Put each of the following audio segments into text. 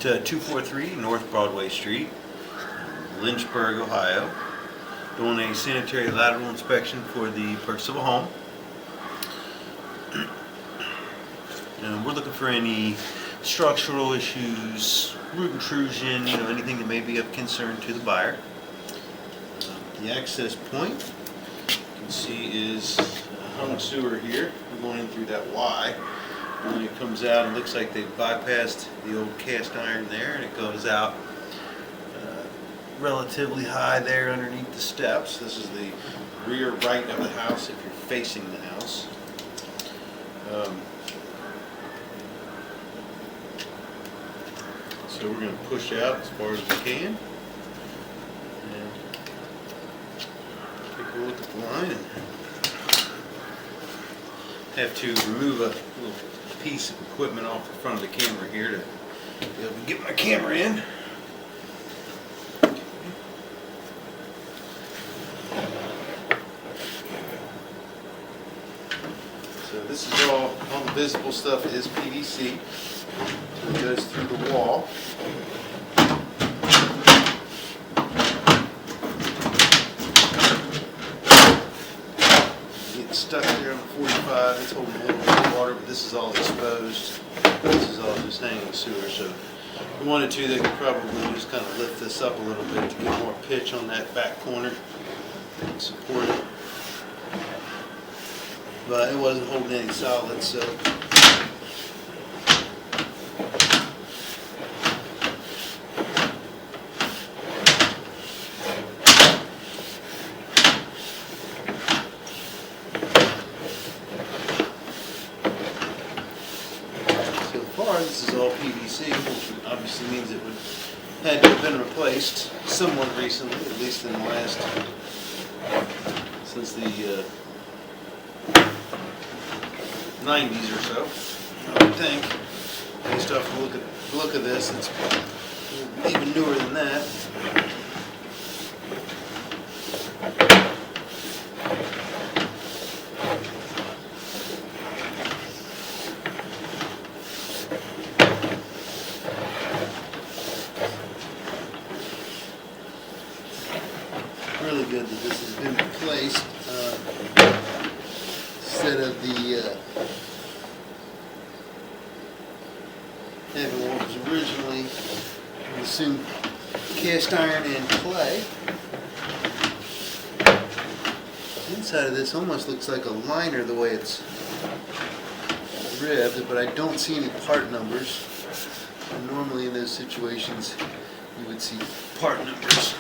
at 243 North Broadway Street, Lynchburg, Ohio, doing a sanitary lateral inspection for the purchase of a home. And we're looking for any structural issues, root intrusion, anything that may be of concern to the buyer. The access point you can see is a hung sewer here. We're going in through that Y. And when it comes out, it looks like they've bypassed the old cast iron there, and it goes out relatively high there underneath the steps. This is the rear right of the house if you're facing the house. So we're going to push out as far as we can and take a look at the line, and have to remove a little piece of equipment off the front of the camera here to be able to get my camera in. So this is all the visible stuff is PVC. So it goes through the wall. Getting stuck there on the 45. It's holding a little bit of water, but this is all exposed. This is all just hanging sewer. So if we wanted to, they could probably just kind of lift this up a little bit to get more pitch on that back corner and support it. But it wasn't holding any solid, so this is all PVC, which obviously means it had to have been replaced somewhat recently, at least in the last, since the 90s or so, I would think. Based off the look of this, it's even newer than that. Really good that this has been replaced instead of the having what was originally, I assume, cast iron and clay. The inside of this almost looks like a liner the way it's ribbed, but I don't see any part numbers. And normally in those situations you would see part numbers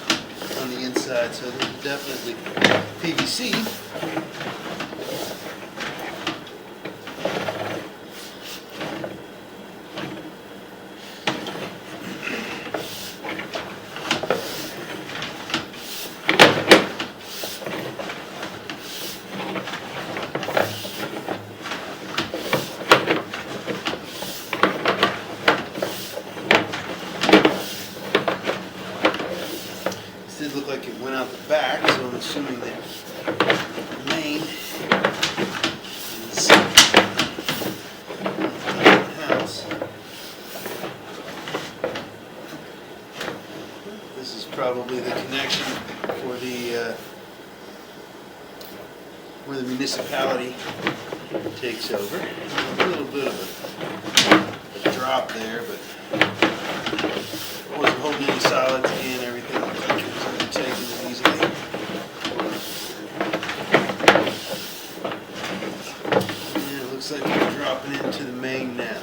on the inside, so there's definitely PVC. This did look like it went out the back, so I'm assuming that the main is the house. This is probably the connection for the where the municipality takes over. A little bit of a drop there, but it wasn't holding any solids in. Everything looked like it was going to be taken easily. And it looks like we're dropping into the main now.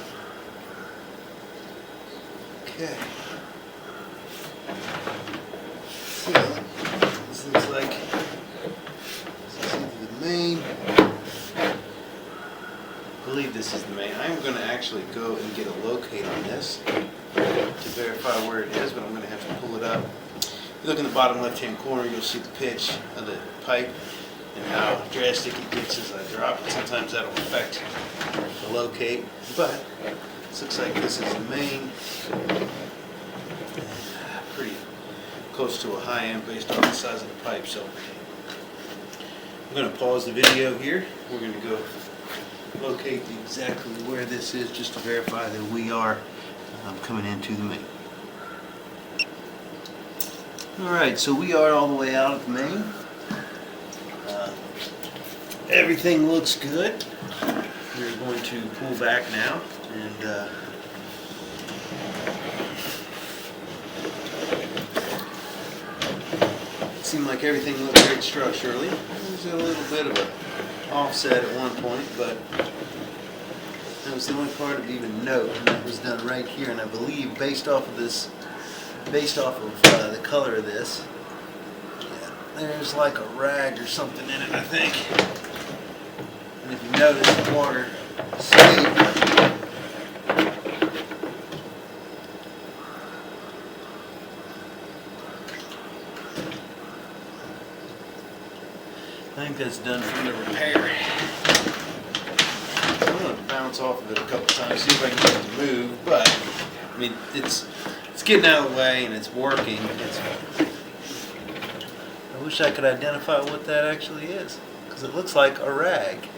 Okay. So, this looks like this is either the main. I believe this is the main. I'm going to actually go and get a locate on this to verify where it is, but I'm going to have to pull it up. If you look in the bottom left-hand corner, you'll see the pitch of the pipe and how drastic it gets as I drop it. Sometimes that'll affect the locate, but this looks like this is the main. Pretty close to a high end based on the size of the pipe. So I'm going to pause the video here. We're going to go locate exactly where this is just to verify that we are coming into the main. Alright, so we are all the way out of the main. Everything looks good. We're going to pull back now and it seemed like everything looked great structurally. There's a little bit of an offset at one point, but that was the only part of even note, and that was done right here. And I believe based off of the color of this, yeah, there's like a rag or something in it, I think. And if you notice, the water stayed. I think that's done from the repair. I'm going to bounce off of it a couple times, see if I can get it to move, but I mean, it's getting out of the way and it's working. I wish I could identify what that actually is, because it looks like a rag.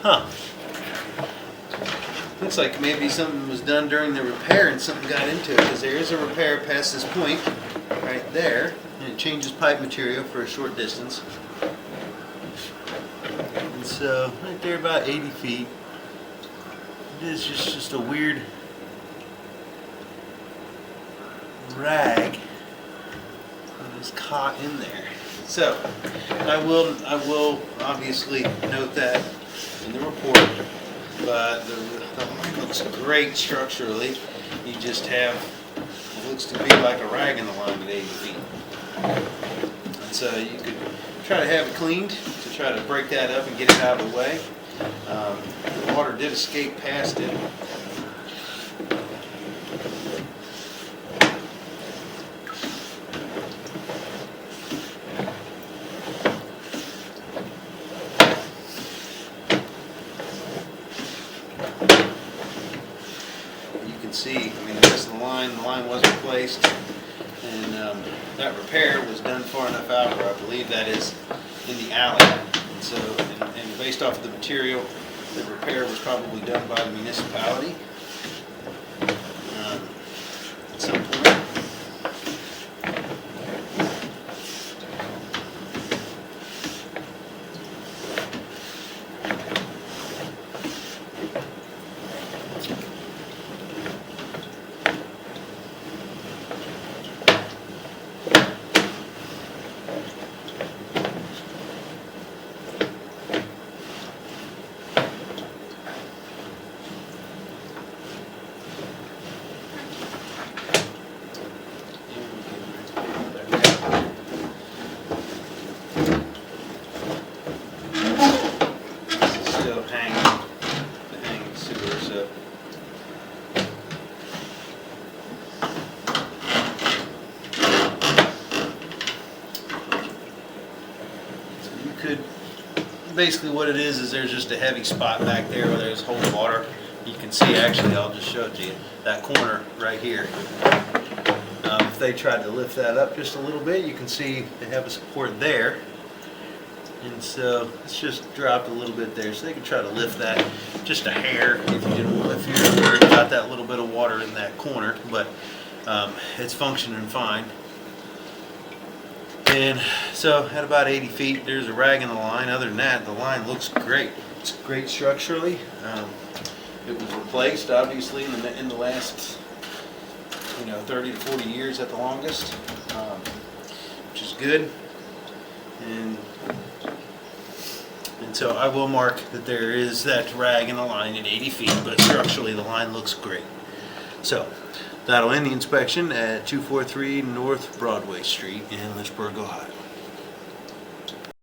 Huh. Looks like maybe something was done during the repair and something got into it, because there is a repair past this point right there, and it changes pipe material for a short distance. And so right there, about 80 feet, it is just a weird rag that is caught in there. So I will obviously note that in the report, but the line looks great structurally. You just have what looks to be like a rag in the line at 80 feet. And so you could try to have it cleaned to try to break that up and get it out of the way. The water did escape past it. See, I mean, the rest of the line was replaced, and that repair was done far enough out where I believe that is in the alley. And so, and based off of the material, the repair was probably done by the municipality at some point. Basically what it is there's just a heavy spot back there where there's holding water. You can see, actually, I'll just show it to you, that corner right here. If they tried to lift that up just a little bit, you can see they have a support there. And so it's just dropped a little bit there, so they can try to lift that just a hair if you're worried about that little bit of water in that corner, but it's functioning fine. And so at about 80 feet, there's a rag in the line. Other than that, the line looks great. It's great structurally. It was replaced, obviously, in the last 30 to 40 years at the longest, which is good. And so I will mark that there is that rag in the line at 80 feet, but structurally the line looks great. So that'll end the inspection at 243 North Broadway Street in Lynchburg, Ohio.